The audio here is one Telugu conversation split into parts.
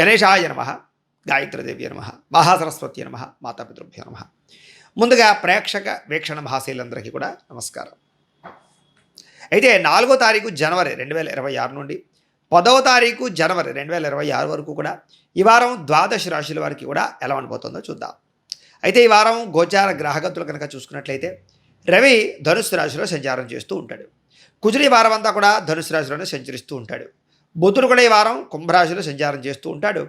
గణేశాయ నమ, గాయత్రీదేవి నమ, మహాసరస్వతి నమ, మాతాపితృభ్యో నమ. ముందుగా ప్రేక్షక వీక్షణ మహాశీలందరికీ కూడా నమస్కారం. అయితే 4వ తారీఖు జనవరి 2026 నుండి 10వ తారీఖు జనవరి 2026 వరకు కూడా ఈ వారం ద్వాదశ రాశుల వారికి కూడా ఎలా ఉండబోతుందో చూద్దాం. అయితే ఈ వారం గోచార గ్రహగతులు కనుక చూసుకున్నట్లయితే రవి ధనుస్సు రాశిలో సంచారం చేస్తూ ఉంటాడు. కుజుడు ఈ వారం అంతా కూడా ధనుస్సు రాశిలోనే సంచరిస్తూ ఉంటాడు. బుధుడు కూడా ఈ వారం కుంభరాశిలో సంచారం చేస్తూ ఉంటాడు.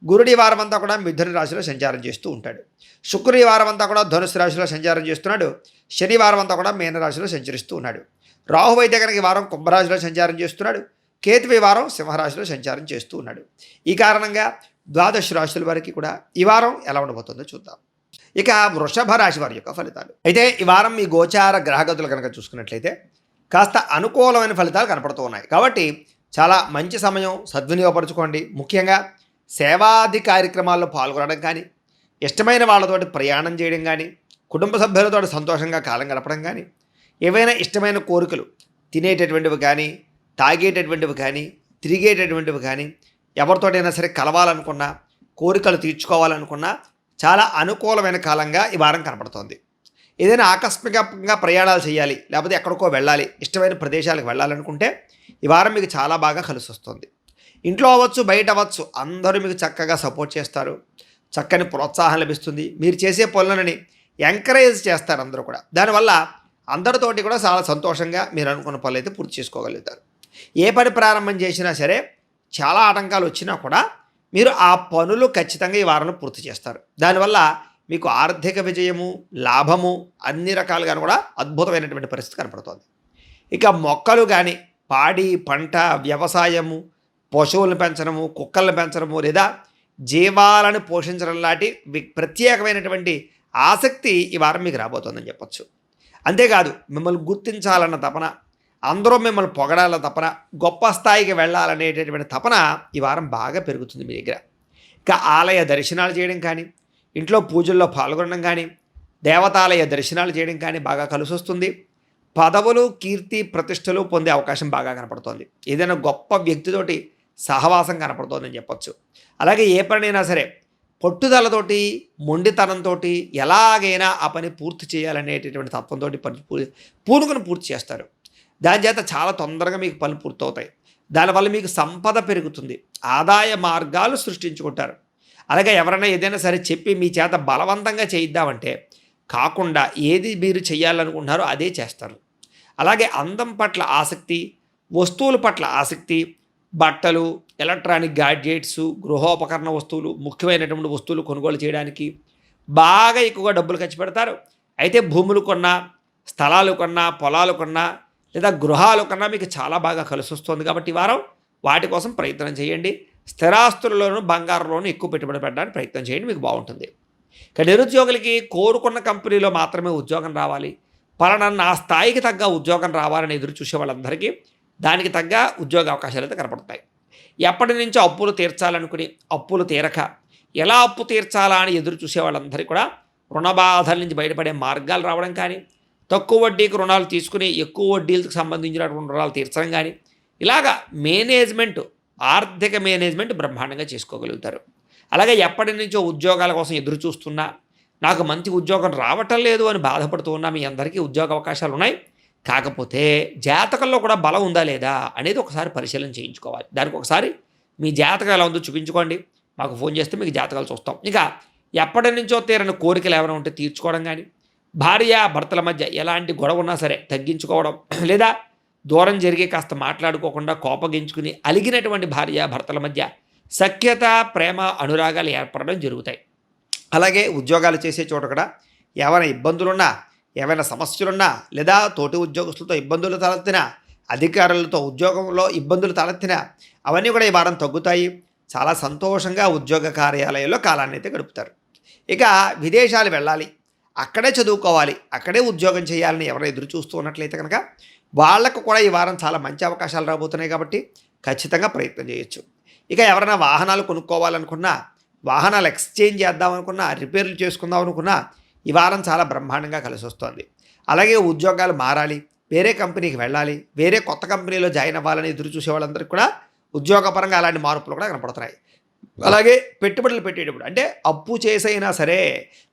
గురుడు ఈ వారం అంతా కూడా మిథున రాశిలో సంచారం చేస్తూ ఉంటాడు. శుక్రుడు ఈ వారం అంతా కూడా ధనుస్సు రాశిలో సంచారం చేస్తున్నాడు. శనివారం అంతా కూడా మీనరాశిలో సంచరిస్తూ ఉన్నాడు. రాహువు అయితే కనుక ఈ వారం కుంభరాశిలో సంచారం చేస్తున్నాడు. కేతువు ఈ వారం సింహరాశిలో సంచారం చేస్తూ ఉన్నాడు. ఈ కారణంగా ద్వాదశ రాశుల వారికి కూడా ఈ వారం ఎలా ఉండబోతుందో చూద్దాం. ఇక వృషభ రాశి వారి యొక్క ఫలితాలు. అయితే ఈ వారం మీ గోచార గ్రహగతులు కనుక చూసుకున్నట్లయితే కాస్త అనుకూలమైన ఫలితాలు కనపడుతూ ఉన్నాయి. కాబట్టి చాలా మంచి సమయం సద్వినియోగపరచుకోండి. ముఖ్యంగా సేవాది కార్యక్రమాల్లో పాల్గొనడం కానీ, ఇష్టమైన వాళ్ళతోటి ప్రయాణం చేయడం కానీ, కుటుంబ సభ్యులతో సంతోషంగా కాలం గడపడం కానీ, ఏవైనా ఇష్టమైన కోరికలు తినేటటువంటివి కానీ, తాగేటటువంటివి కానీ, తిరిగేటటువంటివి కానీ, ఎవరితోటైనా సరే కలవాలనుకున్నా, కోరికలు తీర్చుకోవాలనుకున్నా చాలా అనుకూలమైన కాలంగా ఈ వారం కనపడుతోంది. ఏదైనా ఆకస్మికంగా ప్రయాణాలు చేయాలి, లేకపోతే ఎక్కడికో వెళ్ళాలి, ఇష్టమైన ప్రదేశాలకు వెళ్ళాలనుకుంటే ఈ వారం మీకు చాలా బాగా కలిసి వస్తుంది. ఇంట్లో అవ్వచ్చు, బయట అవ్వచ్చు, అందరూ మీకు చక్కగా సపోర్ట్ చేస్తారు. చక్కని ప్రోత్సాహం లభిస్తుంది. మీరు చేసే పనులని ఎంకరేజ్ చేస్తారు అందరూ కూడా. దానివల్ల అందరితోటి కూడా చాలా సంతోషంగా మీరు అనుకున్న పనులు అయితే పూర్తి చేసుకోగలుగుతారు. ఏ పని ప్రారంభం చేసినా సరే చాలా ఆటంకాలు వచ్చినా కూడా మీరు ఆ పనులు ఖచ్చితంగా ఈ వారంలో పూర్తి చేస్తారు. దానివల్ల మీకు ఆర్థిక విజయము, లాభము అన్ని రకాలుగాను కూడా అద్భుతమైనటువంటి పరిస్థితి కనపడుతుంది. ఇక మొక్కలు కానీ, పాడి పంట, వ్యవసాయము, పశువులను పెంచడము, కుక్కలను పెంచడము, లేదా జీవాలను పోషించడం లాంటి ప్రత్యేకమైనటువంటి ఆసక్తి ఈ వారం మీకు రాబోతుందని చెప్పచ్చు. అంతేకాదు మిమ్మల్ని గుర్తించాలన్న తపన, అందరూ మిమ్మల్ని పొగడాలన్న తపన, గొప్ప స్థాయికి వెళ్ళాలనేటటువంటి తపన ఈ వారం బాగా పెరుగుతుంది మీ దగ్గర. ఇక ఆలయ దర్శనాలు చేయడం కానీ, ఇంట్లో పూజల్లో పాల్గొనడం కానీ, దేవతాలయ దర్శనాలు చేయడం కానీ బాగా కలిసి వస్తుంది. పదవులు, కీర్తి, ప్రతిష్టలు పొందే అవకాశం బాగా కనపడుతోంది. ఏదైనా గొప్ప వ్యక్తితోటి సహవాసం కనపడుతోందని చెప్పచ్చు. అలాగే ఏ పనైనా సరే పట్టుదలతోటి, మొండితనంతో ఎలాగైనా ఆ పని పూర్తి చేయాలనేటటువంటి తత్వంతో పూనుకొని పూర్తి చేస్తారు. దాని చేత చాలా తొందరగా మీకు పనులు పూర్తవుతాయి. దానివల్ల మీకు సంపద పెరుగుతుంది. ఆదాయ మార్గాలు సృష్టించుకుంటారు. అలాగే ఎవరైనా ఏదైనా సరే చెప్పి మీ చేత బలవంతంగా చేయిద్దామంటే కాకుండా ఏది మీరు చేయాలనుకుంటున్నారో అదే చేస్తారు. అలాగే అందం పట్ల ఆసక్తి, వస్తువుల పట్ల ఆసక్తి, బట్టలు, ఎలక్ట్రానిక్ గ్యాడ్జెట్స్, గృహోపకరణ వస్తువులు, ముఖ్యమైనటువంటి వస్తువులు కొనుగోలు చేయడానికి బాగా ఎక్కువగా డబ్బులు ఖర్చు పెడతారు. అయితే భూములు కొన్నా, స్థలాలు కొన్నా, పొలాలు కొన్నా, లేదా గృహాలు కొన్నా మీకు చాలా బాగా కలిసి వస్తుంది. కాబట్టి ఈ వారం వాటి కోసం ప్రయత్నం చేయండి. స్థిరాస్తులలోనూ, బంగారంలోనూ ఎక్కువ పెట్టుబడి పెట్టడానికి ప్రయత్నం చేయండి, మీకు బాగుంటుంది. ఇక నిరుద్యోగులకి కోరుకున్న కంపెనీలో మాత్రమే ఉద్యోగం రావాలి, పలానా నా స్థాయికి తగ్గ ఉద్యోగం రావాలని ఎదురు చూసే వాళ్ళందరికీ దానికి తగ్గ ఉద్యోగ అవకాశాలు అయితే కనపడతాయి. ఎప్పటి నుంచో అప్పులు తీర్చాలనుకుని అప్పులు తీరక ఎలా అప్పు తీర్చాలా అని ఎదురు చూసే వాళ్ళందరికీ కూడా రుణ బాధల నుంచి బయటపడే మార్గాలు రావడం కానీ, తక్కువ వడ్డీకి రుణాలు తీసుకుని ఎక్కువ వడ్డీలకు సంబంధించినటువంటి రుణాలు తీర్చడం కానీ, ఇలాగా మేనేజ్మెంట్, ఆర్థిక మేనేజ్మెంట్ బ్రహ్మాండంగా చేసుకోగలుగుతారు. అలాగే ఎప్పటి నుంచో ఉద్యోగాల కోసం ఎదురు చూస్తున్నా, నాకు మంచి ఉద్యోగం రావటం లేదు అని బాధపడుతూ ఉన్నా మీ అందరికీ ఉద్యోగ అవకాశాలు ఉన్నాయి. కాకపోతే జాతకంలో కూడా బలం ఉందా లేదా అనేది ఒకసారి పరిశీలన చేయించుకోవాలి. దానికి ఒకసారి మీ జాతకం ఎలా ఉందో చూపించుకోండి. మాకు ఫోన్ చేస్తే మీకు జాతకాలు చూస్తాం. ఇక ఎప్పటి నుంచో తీరని కోరికలు ఏమైనా ఉంటే తీర్చుకోవడం కానీ, భార్య భర్తల మధ్య ఎలాంటి గొడవ ఉన్నా సరే తగ్గించుకోవడం, లేదా దూరం జరిగి కాస్త మాట్లాడుకోకుండా కోపగించుకుని అలిగినటువంటి భార్య భర్తల మధ్య సఖ్యత, ప్రేమ, అనురాగాలు ఏర్పడడం జరుగుతాయి. అలాగే ఉద్యోగాలు చేసే చోట కూడా ఏమైనా ఇబ్బందులున్నా, ఏమైనా సమస్యలున్నా, లేదా తోటి ఉద్యోగస్తులతో ఇబ్బందులు తలెత్తినా, అధికారులతో ఉద్యోగంలో ఇబ్బందులు తలెత్తినా అవన్నీ కూడా ఈ వారం తగ్గుతాయి. చాలా సంతోషంగా ఉద్యోగ కార్యాలయంలో కాలాన్ని అయితే గడుపుతారు. ఇక విదేశాలు వెళ్ళాలి, అక్కడే చదువుకోవాలి, అక్కడే ఉద్యోగం చేయాలని ఎవరైనా ఎదురు చూస్తూ ఉన్నట్లయితే కనుక వాళ్లకు కూడా ఈ వారం చాలా మంచి అవకాశాలు రాబోతున్నాయి. కాబట్టి ఖచ్చితంగా ప్రయత్నం చేయొచ్చు. ఇక ఎవరైనా వాహనాలు కొనుక్కోవాలనుకున్నా, వాహనాలు ఎక్స్చేంజ్ చేద్దామనుకున్నా, రిపేర్లు చేసుకుందాం అనుకున్నా ఈ వారం చాలా బ్రహ్మాండంగా కలిసి వస్తుంది. అలాగే ఉద్యోగాలు మారాలి, వేరే కంపెనీకి వెళ్ళాలి, వేరే కొత్త కంపెనీలో జాయిన్ అవ్వాలని ఎదురు చూసే వాళ్ళందరికీ కూడా ఉద్యోగపరంగా అలాంటి మార్పులు కూడా కనపడుతున్నాయి. అలాగే పెట్టుబడులు పెట్టేటప్పుడు అంటే అప్పు చేసైనా సరే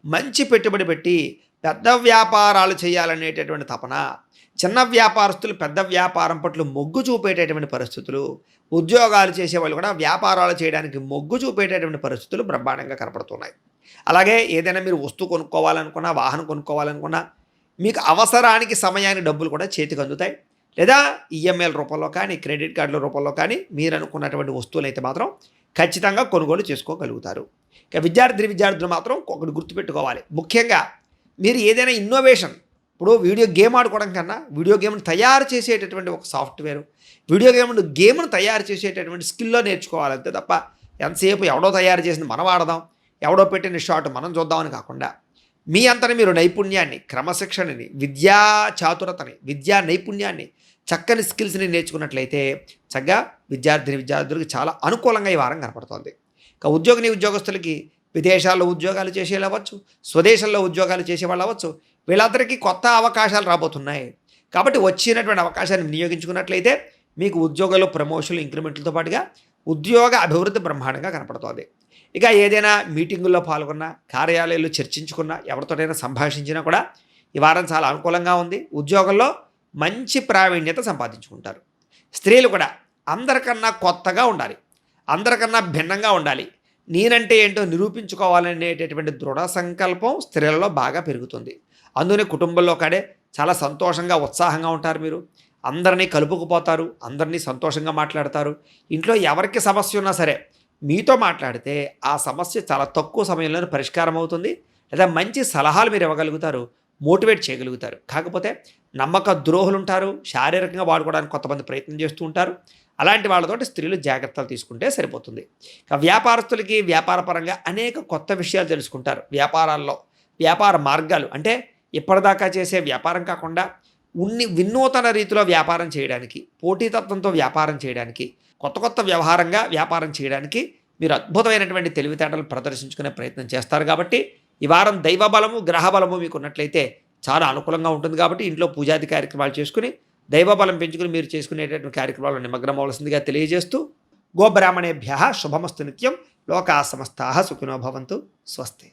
మంచి పెట్టుబడి పెట్టి పెద్ద వ్యాపారాలు చేయాలనేటటువంటి తపన, చిన్న వ్యాపారస్తులు పెద్ద వ్యాపారం పట్ల మొగ్గు చూపేటటువంటి పరిస్థితులు, ఉద్యోగాలు చేసేవాళ్ళు కూడా వ్యాపారాలు చేయడానికి మొగ్గు చూపేటటువంటి పరిస్థితులు బ్రహ్మాండంగా కనపడుతున్నాయి. అలాగే ఏదైనా మీరు వస్తువు కొనుక్కోవాలనుకున్నా, వాహనం కొనుక్కోవాలనుకున్నా మీకు అవసరానికి సమయానికి డబ్బులు కూడా చేతికి అందుతాయి. లేదా ఈఎంఐల రూపంలో కానీ, క్రెడిట్ కార్డుల రూపంలో కానీ మీరు అనుకున్నటువంటి వస్తువులు అయితే మాత్రం ఖచ్చితంగా కొనుగోలు చేసుకోగలుగుతారు. ఇక విద్యార్థులు మాత్రం ఒకటి గుర్తుపెట్టుకోవాలి. ముఖ్యంగా మీరు ఏదైనా ఇన్నోవేషన్, ఇప్పుడు వీడియో గేమ్ ఆడుకోవడం కన్నా వీడియో గేమ్ను తయారు చేసేటటువంటి ఒక సాఫ్ట్వేర్, గేమ్ను తయారు చేసేటటువంటి స్కిల్లో నేర్చుకోవాలంతే తప్ప ఎంతసేపు ఎవడో తయారు చేసింది మనం ఆడదాం, ఎవడో పెట్టిన షాట్ మనం చూద్దామని కాకుండా మీ అంతని మీరు నైపుణ్యాన్ని, క్రమశిక్షణని, విద్యా చాతురతని, విద్యా నైపుణ్యాన్ని, చక్కని స్కిల్స్ని నేర్చుకున్నట్లయితే చక్కగా విద్యార్థులకు చాలా అనుకూలంగా ఈ వారం కనపడుతోంది. ఇక ఉద్యోగస్తులకి విదేశాల్లో ఉద్యోగాలు చేసేవాళ్ళు అవ్వచ్చు, స్వదేశంలో ఉద్యోగాలు చేసేవాళ్ళు అవ్వచ్చు, వీళ్ళందరికీ కొత్త అవకాశాలు రాబోతున్నాయి. కాబట్టి వచ్చినటువంటి అవకాశాన్ని వినియోగించుకున్నట్లయితే మీకు ఉద్యోగాలు, ప్రమోషన్లు, ఇంక్రిమెంట్లతో పాటుగా ఉద్యోగ అభివృద్ధి బ్రహ్మాండంగా కనపడుతోంది. ఇక ఏదైనా మీటింగుల్లో పాల్గొన్నా, కార్యాలయాల్లో చర్చించుకున్నా, ఎవరితోనైనా సంభాషించినా కూడా ఈ వారం చాలా అనుకూలంగా ఉంది. ఉద్యోగంలో మంచి ప్రావీణ్యత సంపాదించుకుంటారు. స్త్రీలు కూడా అందరికన్నా కొత్తగా ఉండాలి, అందరికన్నా భిన్నంగా ఉండాలి, నేనంటే ఏంటో నిరూపించుకోవాలనేటటువంటి దృఢ సంకల్పం స్త్రీలలో బాగా పెరుగుతుంది. అందుకనే కుటుంబంలో కాడే చాలా సంతోషంగా, ఉత్సాహంగా ఉంటారు. మీరు అందరినీ కలుపుకుపోతారు, అందరినీ సంతోషంగా మాట్లాడతారు. ఇంట్లో ఎవరికి సమస్య ఉన్నా సరే మీతో మాట్లాడితే ఆ సమస్య చాలా తక్కువ సమయంలోనే పరిష్కారం అవుతుంది. లేదా మంచి సలహాలు మీరు ఇవ్వగలుగుతారు, మోటివేట్ చేయగలుగుతారు. కాకపోతే నమ్మక ద్రోహులు ఉంటారు, శారీరకంగా వాడుకోవడానికి కొంతమంది ప్రయత్నం చేస్తూ ఉంటారు. అలాంటి వాళ్ళతోటి స్త్రీలు జాగ్రత్తలు తీసుకుంటే సరిపోతుంది. వ్యాపారస్తులకి వ్యాపారపరంగా అనేక కొత్త విషయాలు తెలుసుకుంటారు. వ్యాపార మార్గాలు అంటే ఇప్పటిదాకా చేసే వ్యాపారం కాకుండా వినూతన రీతిలో వ్యాపారం చేయడానికి, పోటీతత్వంతో వ్యాపారం చేయడానికి, కొత్త వ్యాపారం చేయడానికి మీరు అద్భుతమైనటువంటి తెలివితేటలు ప్రదర్శించుకునే ప్రయత్నం చేస్తారు. కాబట్టి ఈ వారం దైవబలము, గ్రహబలము మీకు ఉన్నట్లయితే చాలా అనుకూలంగా ఉంటుంది. కాబట్టి ఇంట్లో పూజాది కార్యక్రమాలు చేసుకుని దైవబలం పెంచుకుని మీరు చేసుకునేటటువంటి కార్యక్రమాల్లో నిమగ్నం అవ్వాల్సిందిగా తెలియజేస్తూ గోబ్రాహ్మణేభ్యః శుభమస్తు నిత్యం. లోకా సమస్తాః సుఖినో భవంతు. స్వస్తి.